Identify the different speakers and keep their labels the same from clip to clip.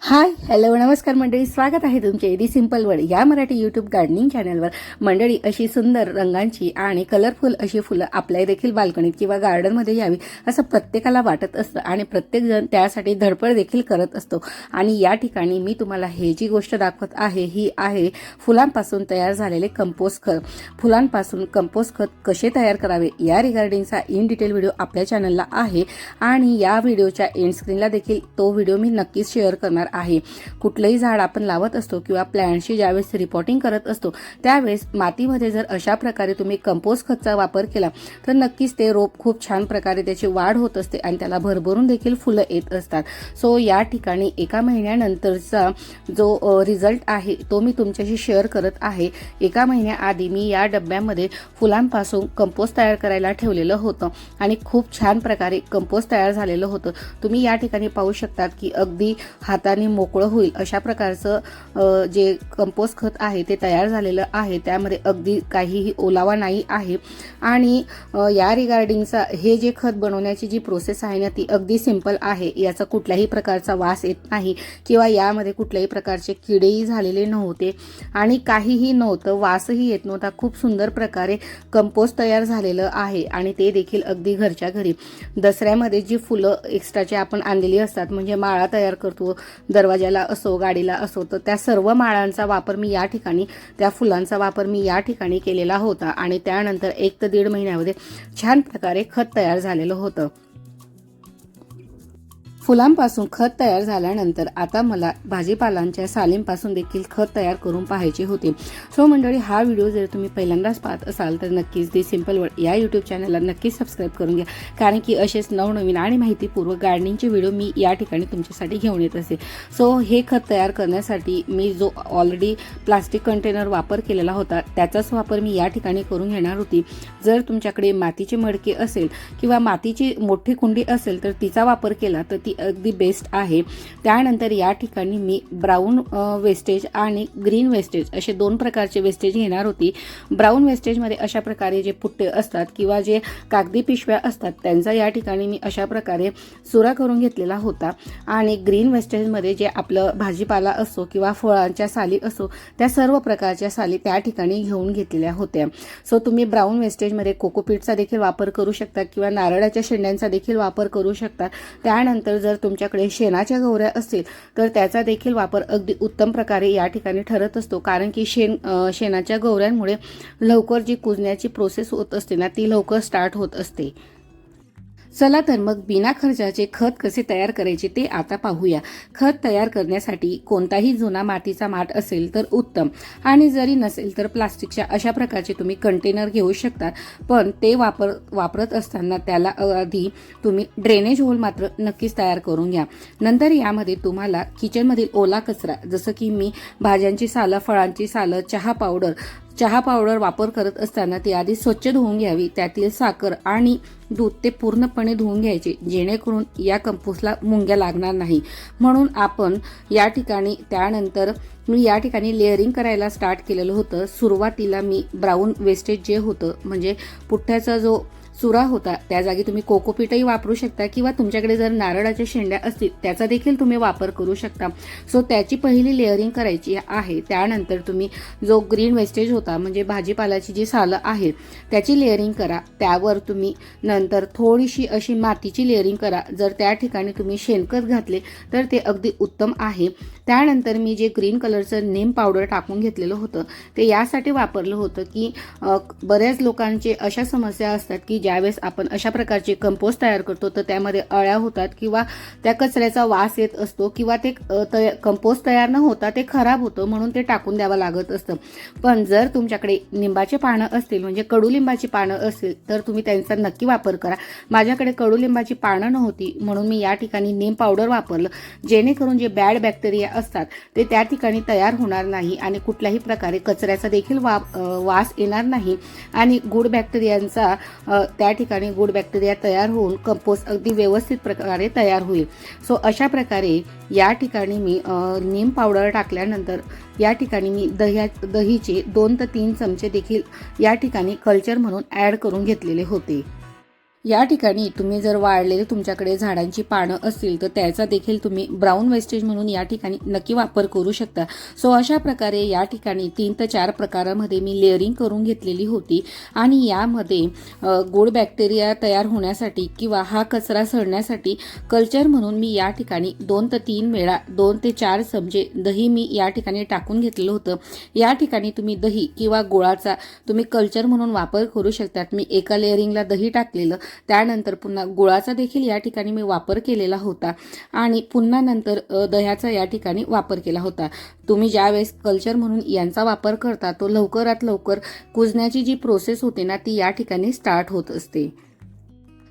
Speaker 1: Hi hello नमस्कार मंडळी, स्वागत आहे तुमचे दी सिंपल वर्ड या मराठी यूट्यूब गार्डनिंग चॅनलवर। मंडळी, अशी सुंदर रंगांची आणि कलरफुल अशी फुलं आपल्या देखील बाल्कनीत किंवा गार्डनमध्ये यावी असं प्रत्येकाला वाटत असतं आणि प्रत्येकजण त्यासाठी धडपड देखील करत असतो। आणि या ठिकाणी मी तुम्हाला हे जी गोष्ट दाखवत आहे ही आहे फुलांपासून तयार झालेले कंपोस्ट खत। फुलांपासून कंपोस्ट खत कसे तयार करावे या रिगार्डिंगचा इन डिटेल व्हिडिओ आपल्या चॅनलला आहे आणि या व्हिडिओच्या एंड स्क्रीनला देखील तो व्हिडिओ मी नक्कीच शेअर करणार आहे। कुठलेही झाड आपण लावत असतो किंवा प्लांटची ज्यावेळेस रिपोर्टिंग करत असतो त्यावेळेस मातीमध्ये जर अशा प्रकारे तुम्ही कंपोस्ट खतचा वापर केला तर नक्कीच ते रोप खूप छान प्रकारे त्याची वाढ होत असते आणि त्याला भरभरून देखील फुलं येत असतात। सो या ठिकाणी एका महिन्यानंतरचा जो रिझल्ट आहे तो मी तुमच्याशी शेअर करत आहे। एका महिन्याआधी मी या डब्यामध्ये फुलांपासून कंपोस्ट तयार करायला ठेवलेलं होतं आणि खूप छान प्रकारे कंपोस्ट तयार झालेलं होतं। तुम्ही या ठिकाणी पाहू शकतात की अगदी हाताने मोकळं होईल अशा प्रकारचं जे कंपोस्ट खत आहे ते तयार झालेलं आहे। त्यामध्ये अगदी काहीही ओलावा नाही आहे आणि या रिगार्डिंगचा हे जे खत बनवण्याची जी प्रोसेस आहे ना ती अगदी सिंपल आहे। याचा कुठल्याही प्रकारचा वास येत नाही किंवा यामध्ये कुठल्याही प्रकारचे किडेही झालेले नव्हते आणि काहीही नव्हतं, वासही येत नव्हता। खूप सुंदर प्रकारे कंपोस्ट तयार झालेलं आहे आणि ते देखील अगदी घरच्या घरी। दसऱ्यामध्ये जी फुलं एक्स्ट्राचे आपण आणलेली असतात म्हणजे माळा तयार करतो, दरवाजाला असो गाडीला असो, तर त्या सर्व माळांचा वापर मी या ठिकाणी त्या फुलांचा वापर मी या ठिकाणी केलेला होता आणि त्यानंतर 1 ते 1.5 महिन्यामध्ये छान प्रकारे खत तयार झालेलं होतं। फुलांपासून खत तयार झाल्यानंतर आता मला भाजीपालांच्या सालींपासून देखील खत तयार करून पाहायचे होते। सो मंडळी, हा व्हिडिओ जर तुम्ही पहिल्यांदाच पाहत असाल तर नक्कीच दी सिंपल वर्ड या यूट्यूब चॅनलला नक्कीच सबस्क्राईब करून घ्या, कारण की असेच नवनवीन आणि माहितीपूर्वक गार्डनिंगचे व्हिडिओ मी या ठिकाणी तुमच्यासाठी घेऊन येत असते। सो हे खत तयार करण्यासाठी मी जो ऑलरेडी प्लास्टिक कंटेनर वापर केलेला होता त्याचाच वापर मी या ठिकाणी करून घेणार होती। जर तुमच्याकडे मातीचे मडके असेल किंवा मातीची मोठी कुंडी असेल तर तिचा वापर केला तर ती अगदी बेस्ट आहे। त्यानंतर या ठिकाणी मी ब्राऊन वेस्टेज आणि ग्रीन वेस्टेज असे 2 प्रकारचे वेस्टेज घेणार होती। ब्राऊन वेस्टेजमध्ये अशा प्रकारे जे पुट्टे असतात किंवा जे कागदी पिशव्या असतात त्यांचा या ठिकाणी मी अशा प्रकारे चुरा करून घेतलेला होता आणि ग्रीन वेस्टेजमध्ये जे आपलं भाजीपाला असो किंवा फळांच्या साली असो त्या सर्व प्रकारच्या साली त्या ठिकाणी घेऊन घेतलेल्या होत्या। सो तुम्ही ब्राऊन वेस्टेजमध्ये कोकोपीटचा देखील वापर करू शकता किंवा नारळाच्या शेंड्यांचा देखील वापर करू शकता। त्यानंतर जर तुमच्याकडे शेणाच्या गवऱ्या असतील तर त्याचा देखील वापर अगदी उत्तम प्रकारे या ठिकाणी ठरत असतो, कारण की शेणाच्या गवऱ्यांमुळे लवकर जी कुजण्याची प्रोसेस होत असते ना ती लवकर स्टार्ट होत असते। चला तर मग बिना खर्चाचे खत कसे तयार करायचे ते आता पाहूया। खत तयार करण्यासाठी कोणताही जुना मातीचा माठ असेल तर उत्तम आणि जरी नसेल तर प्लास्टिकच्या अशा प्रकारचे तुम्ही कंटेनर घेऊ शकता, पण ते वापरत असताना त्याला आधी तुम्ही ड्रेनेज होल मात्र नक्कीच तयार करून घ्या। नंतर यामध्ये तुम्हाला किचनमधील ओला कचरा जसं की मी भाज्यांची सालं, फळांची सालं, चहा पावडर वापर करत असताना ती आधी स्वच्छ धुवून घ्यावी। त्यातील साखर आणि दूध ते पूर्णपणे धुवून घ्यायचे जेणेकरून या कंपोस्टला मुंग्या लागणार नाही। म्हणून आपण या ठिकाणी त्यानंतर मी या ठिकाणी लेअरिंग करायला स्टार्ट केलेलं होतं। सुरुवातीला मी ब्राऊन वेस्टेज जे होतं म्हणजे पुठ्ठ्याचा जो चुरा होता त्या जागी तुम्ही कोकोपीटही वापरू शकता किंवा तुमच्याकडे जर नारळाच्या शेंड्या असतील त्याचा देखील तुम्ही वापर करू शकता। सो त्याची पहिली लेअरिंग करायची आहे। त्यानंतर तुम्ही जो ग्रीन वेस्टेज होता म्हणजे भाजीपाल्याची जी सालं आहे त्याची लेअरिंग करा। त्यावर तुम्ही नंतर थोडीशी अशी मातीची लेअरिंग करा। जर त्या ठिकाणी तुम्ही शेणखत घातले तर ते अगदी उत्तम आहे। त्यानंतर मी जे ग्रीन कलरचं नीम पावडर टाकून घेतलेलं होतं ते यासाठी वापरलं होतं की बऱ्याच लोकांचे अशा समस्या असतात की ज्यावेळेस आपण अशा प्रकारचे कंपोस्ट तयार करतो तर त्यामध्ये अळ्या होतात किंवा त्या कचऱ्याचा वास येत असतो किंवा ते कंपोस्ट तयार न होता ते खराब होतं, म्हणून ते टाकून द्यावं लागत असतं। पण जर तुमच्याकडे लिंबाचे पानं असतील म्हणजे कडुलिंबाची पानं असतील तर तुम्ही त्यांचा नक्की वापर करा। माझ्याकडे कडुलिंबाची पानं नव्हती म्हणून मी या ठिकाणी नीम पावडर वापरलं, जेणेकरून जे बॅड बॅक्टेरिया असतात ते त्या ठिकाणी तयार होणार नाही आणि कुठल्याही प्रकारे कचऱ्याचा देखील वास येणार नाही आणि गुड बॅक्टेरियांचा त्या ठिकाणी गुड बॅक्टेरिया तयार होऊन कंपोस्ट अगदी व्यवस्थित प्रकारे तयार होईल। सो अशा प्रकारे या ठिकाणी मी नीम पावडर टाकल्यानंतर या ठिकाणी मी दहीचे 2 ते 3 चमचे देखील या ठिकाणी कल्चर म्हणून ॲड करून घेतलेले होते। या ठिकाणी तुम्ही जर वाळलेले तुमच्याकडे झाडांची पानं असतील तर त्याचा देखील तुम्ही ब्राऊन वेस्टेज म्हणून या ठिकाणी नक्की वापर करू शकता. सो अशा प्रकारे या ठिकाणी 3 ते 4 प्रकारामध्ये मी लेअरिंग करून घेतलेली होती आणि यामध्ये गोड बॅक्टेरिया तयार होण्यासाठी किंवा हा कचरा सडण्यासाठी कल्चर म्हणून मी या ठिकाणी 2 ते 3 वेळा 2 ते 4 चमचे दही मी या ठिकाणी टाकून घेतलेलं होतं. या ठिकाणी तुम्ही दही किंवा गुळाचा तुम्ही कल्चर म्हणून वापर करू शकतात. मी एका लेअरिंगला दही टाकलेलं, त्यानंतर पुन्हा गुळाचा देखील या ठिकाणी मी वापर केलेला होता आणि पुन्हा नंतर दह्याचा या ठिकाणी वापर केला होता. तुम्ही ज्यावेळेस कल्चर म्हणून यांचा वापर करता तो लवकरात लवकर कुजण्याची जी प्रोसेस होते ना ती या ठिकाणी स्टार्ट होत असते.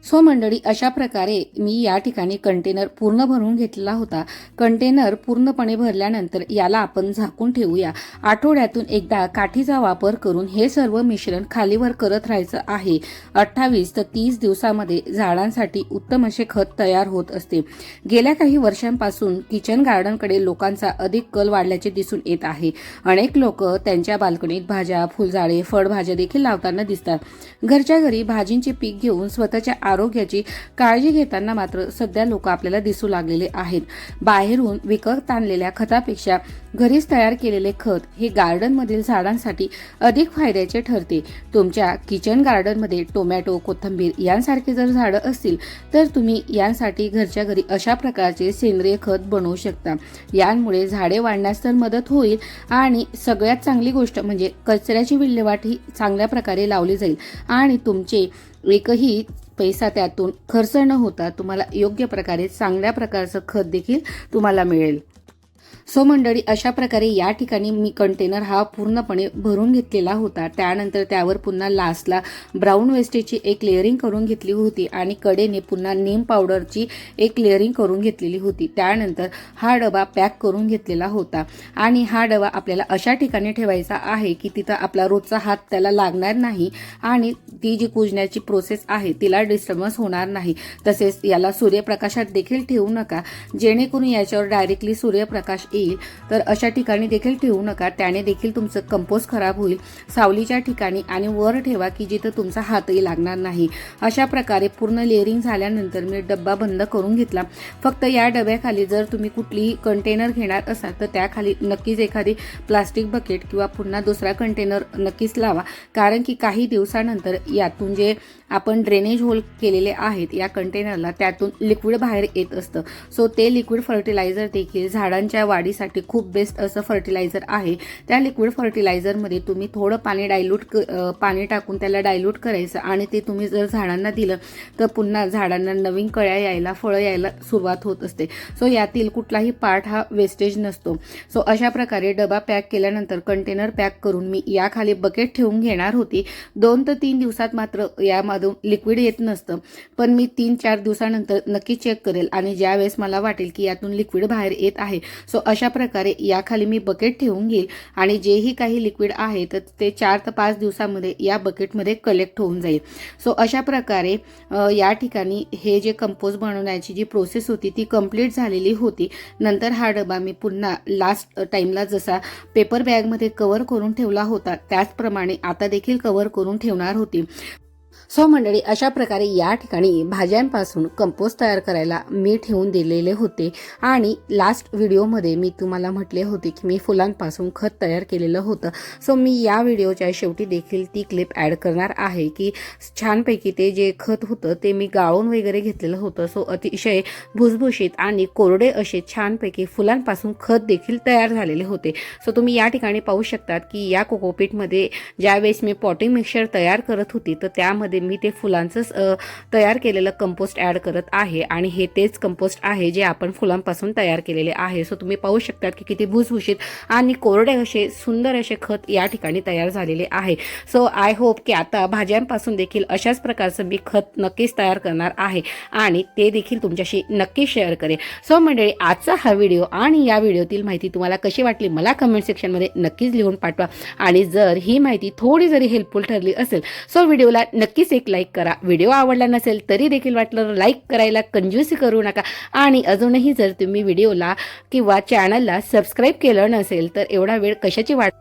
Speaker 1: सो मंडळी, अशा प्रकारे मी या ठिकाणी कंटेनर पूर्ण भरून घेतलेला होता. कंटेनर पूर्णपणे भरल्यानंतर याला आपण झाकून ठेवूया. आठवड्यातून एकदा काठीचा वापर करून हे सर्व मिश्रण खालीवर करत राहायचं आहे. 28 ते 30 दिवसामध्ये झाडांसाठी उत्तम असे खत तयार होत असते. गेल्या काही वर्षांपासून किचन गार्डनकडे लोकांचा अधिक कल वाढल्याचे दिसून येत आहे. अनेक लोक त्यांच्या बाल्कनीत भाज्या, फुलझाडे, फळभाज्या देखील लावताना दिसतात. घरच्या घरी भाजींचे पीक घेऊन स्वतःच्या आरोग्याची काळजी घेताना मात्र सध्या लोक आपल्याला दिसू लागलेले आहेत. बाहेरून विकत आणलेल्या खतापेक्षा घरीच तयार केलेले खत हे गार्डनमधील झाडांसाठी अधिक फायद्याचे ठरते. तुमच्या किचन गार्डनमध्ये टोमॅटो, कोथिंबीर यांसारखे जर झाडं असतील तर तुम्ही यांसाठी घरच्या घरी अशा प्रकारचे सेंद्रिय खत बनवू शकता. यामुळे झाडे वाढण्यास तर मदत होईल आणि सगळ्यात चांगली गोष्ट म्हणजे कचऱ्याची विल्हेवाट ही चांगल्या प्रकारे लावली जाईल आणि तुमचे एकही पैसा त्यातून खर्च न होता तुम्हाला योग्य प्रकारे चांगल्या प्रकारचं खत देखील तुम्हाला मिळेल. सो मंडळी, अशा प्रकारे या ठिकाणी मी कंटेनर हा पूर्णपणे भरून घेतलेला होता. त्यानंतर त्यावर पुन्हा लास्टला ब्राऊन वेस्टेजची एक लेअरिंग करून घेतली होती आणि कडेने पुन्हा नीम पावडरची एक लेअरिंग करून घेतलेली होती. त्यानंतर हा डबा पॅक करून घेतलेला होता आणि हा डबा आपल्याला अशा ठिकाणी ठेवायचा आहे की तिथं आपला रोजचा हात त्याला लागणार नाही आणि ती जी कुजण्याची प्रोसेस आहे तिला डिस्टर्बन्स होणार नाही. तसेच याला सूर्यप्रकाशात देखील ठेवू नका, जेणेकरून याच्यावर डायरेक्टली सूर्यप्रकाश येईल. तर अशा ठिकाणी देखील ठेवू नका, त्याने देखील तुमचं कंपोस्ट खराब होईल. सावलीच्या ठिकाणी आणि वर ठेवा की जिथं तुमचा हातही लागणार नाही. अशा प्रकारे पूर्ण लेअरिंग झाल्यानंतर मी डब्बा बंद करून घेतला. फक्त या डब्याखाली जर तुम्ही कुठलीही कंटेनर घेणार असाल तर त्याखाली नक्कीच एखादी प्लास्टिक बकेट किंवा पुन्हा दुसरा कंटेनर नक्कीच लावा, कारण की काही दिवसानंतर यातून जे आपण ड्रेनेज होल केलेले आहेत या कंटेनरला त्यातून लिक्विड बाहेर येत असतं. सो ते लिक्विड फर्टिलायझर देखील झाडांच्या वाढीसाठी खूप बेस्ट असं फर्टिलायझर आहे. त्या लिक्विड फर्टिलायझरमध्ये तुम्ही थोडं पाणी टाकून त्याला डायल्यूट करायचं आणि ते तुम्ही जर झाडांना दिलं तर पुन्हा झाडांना नवीन कळ्या यायला, फळं यायला सुरुवात होत असते. सो यातील कुठलाही पार्ट हा वेस्टेज नसतो. सो अशा प्रकारे डबा पॅक केल्यानंतर कंटेनर पॅक करून मी याखाली बकेट ठेवून घेणार होती. 2 ते 3 दिवसात मात्र यामधून लिक्विड येत नसतं, पण मी 3-4 दिवसानंतर नक्की चेक करेल आणि ज्यावेळेस मला वाटेल की यातून लिक्विड बाहेर येत आहे सो अशा प्रकारे याखाली मी बकेट ठेवून घेईल आणि जेही काही लिक्विड आहे तर ते 4 ते 5 दिवसामध्ये या बकेटमध्ये कलेक्ट होऊन जाईल. सो अशा प्रकारे या ठिकाणी हे जे कंपोस्ट बनवण्याची जी प्रोसेस होती ती कंप्लीट झालेली होती. नंतर हा डबा मी पुन्हा लास्ट टाइमला जसा पेपर बॅगमध्ये कव्हर करून ठेवला होता त्याचप्रमाणे आता देखील कव्हर करून ठेवणार होती. सो मंडळी, अशा प्रकारे या ठिकाणी भाज्यांपासून कंपोस्ट तयार करायला मी ठेवून दिलेले होते आणि लास्ट व्हिडिओमध्ये मी तुम्हाला म्हटले होते की मी फुलांपासून खत तयार केलेलं होतं. सो मी या व्हिडिओच्या शेवटी देखील ती क्लिप ॲड करणार आहे की छानपैकी ते जे खत होतं ते मी गाळून वगैरे घेतलेलं होतं. सो अतिशय भुसभुशीत आणि कोरडे असे छानपैकी फुलांपासून खत देखील तयार झालेले होते. सो तुम्ही या ठिकाणी पाहू शकतात की या कोकोपीटमध्ये ज्यावेळेस मी पॉटिंग मिक्सचर तयार करत होती तर त्यामध्ये मी ते फुलांचं तयार केलेलं कंपोस्ट ॲड करत आहे आणि हे तेच कंपोस्ट आहे जे आपण फुलांपासून तयार केलेले आहे. सो तुम्ही पाहू शकतात की किती भुसभुशीत आणि कोरडे असे सुंदर असे खत या ठिकाणी तयार झालेले आहे. सो आय होप की आता भाज्यांपासून देखील अशाच प्रकारचं मी खत नक्कीच तयार करणार आहे आणि ते देखील तुमच्याशी नक्की शेअर करेन. सो मंडळी, आजचा हा व्हिडिओ आणि या व्हिडिओतील माहिती तुम्हाला कशी वाटली मला कमेंट सेक्शनमध्ये नक्कीच लिहून पाठवा आणि जर ही माहिती थोडी जरी हेल्पफुल ठरली असेल सो व्हिडिओला नक्कीच एक लाईक करा. व्हिडिओ आवडला नसेल तरी देखील वाटलं लाईक करायला कंजूसी करू नका आणि अजूनही जर तुम्ही व्हिडिओला किंवा चॅनलला सबस्क्राईब केलं नसेल तर एवढा वेळ कशाची वाट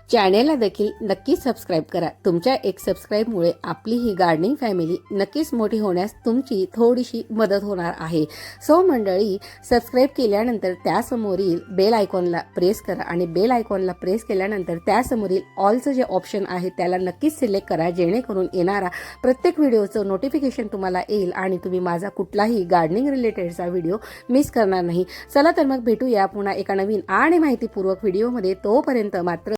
Speaker 1: चॅनेलला देखील नक्कीच सबस्क्राईब करा. तुमच्या एक सबस्क्राईबमुळे आपली ही गार्डनिंग फॅमिली नक्कीच मोठी होण्यास तुमची थोडीशी मदत होणार आहे. सो मंडळी, सबस्क्राईब केल्यानंतर त्यासमोरील बेल आयकॉनला प्रेस करा आणि बेल आयकॉनला प्रेस केल्यानंतर त्यासमोरील ऑलचं जे ऑप्शन आहे त्याला नक्कीच सिलेक्ट करा, जेणेकरून येणारा प्रत्येक व्हिडिओचं नोटिफिकेशन तुम्हाला येईल आणि तुम्ही माझा कुठलाही गार्डनिंग रिलेटेडचा व्हिडिओ मिस करणार नाही. चला तर मग भेटूया पुन्हा एका नवीन आणि माहितीपूर्वक व्हिडिओमध्ये. तोपर्यंत मात्र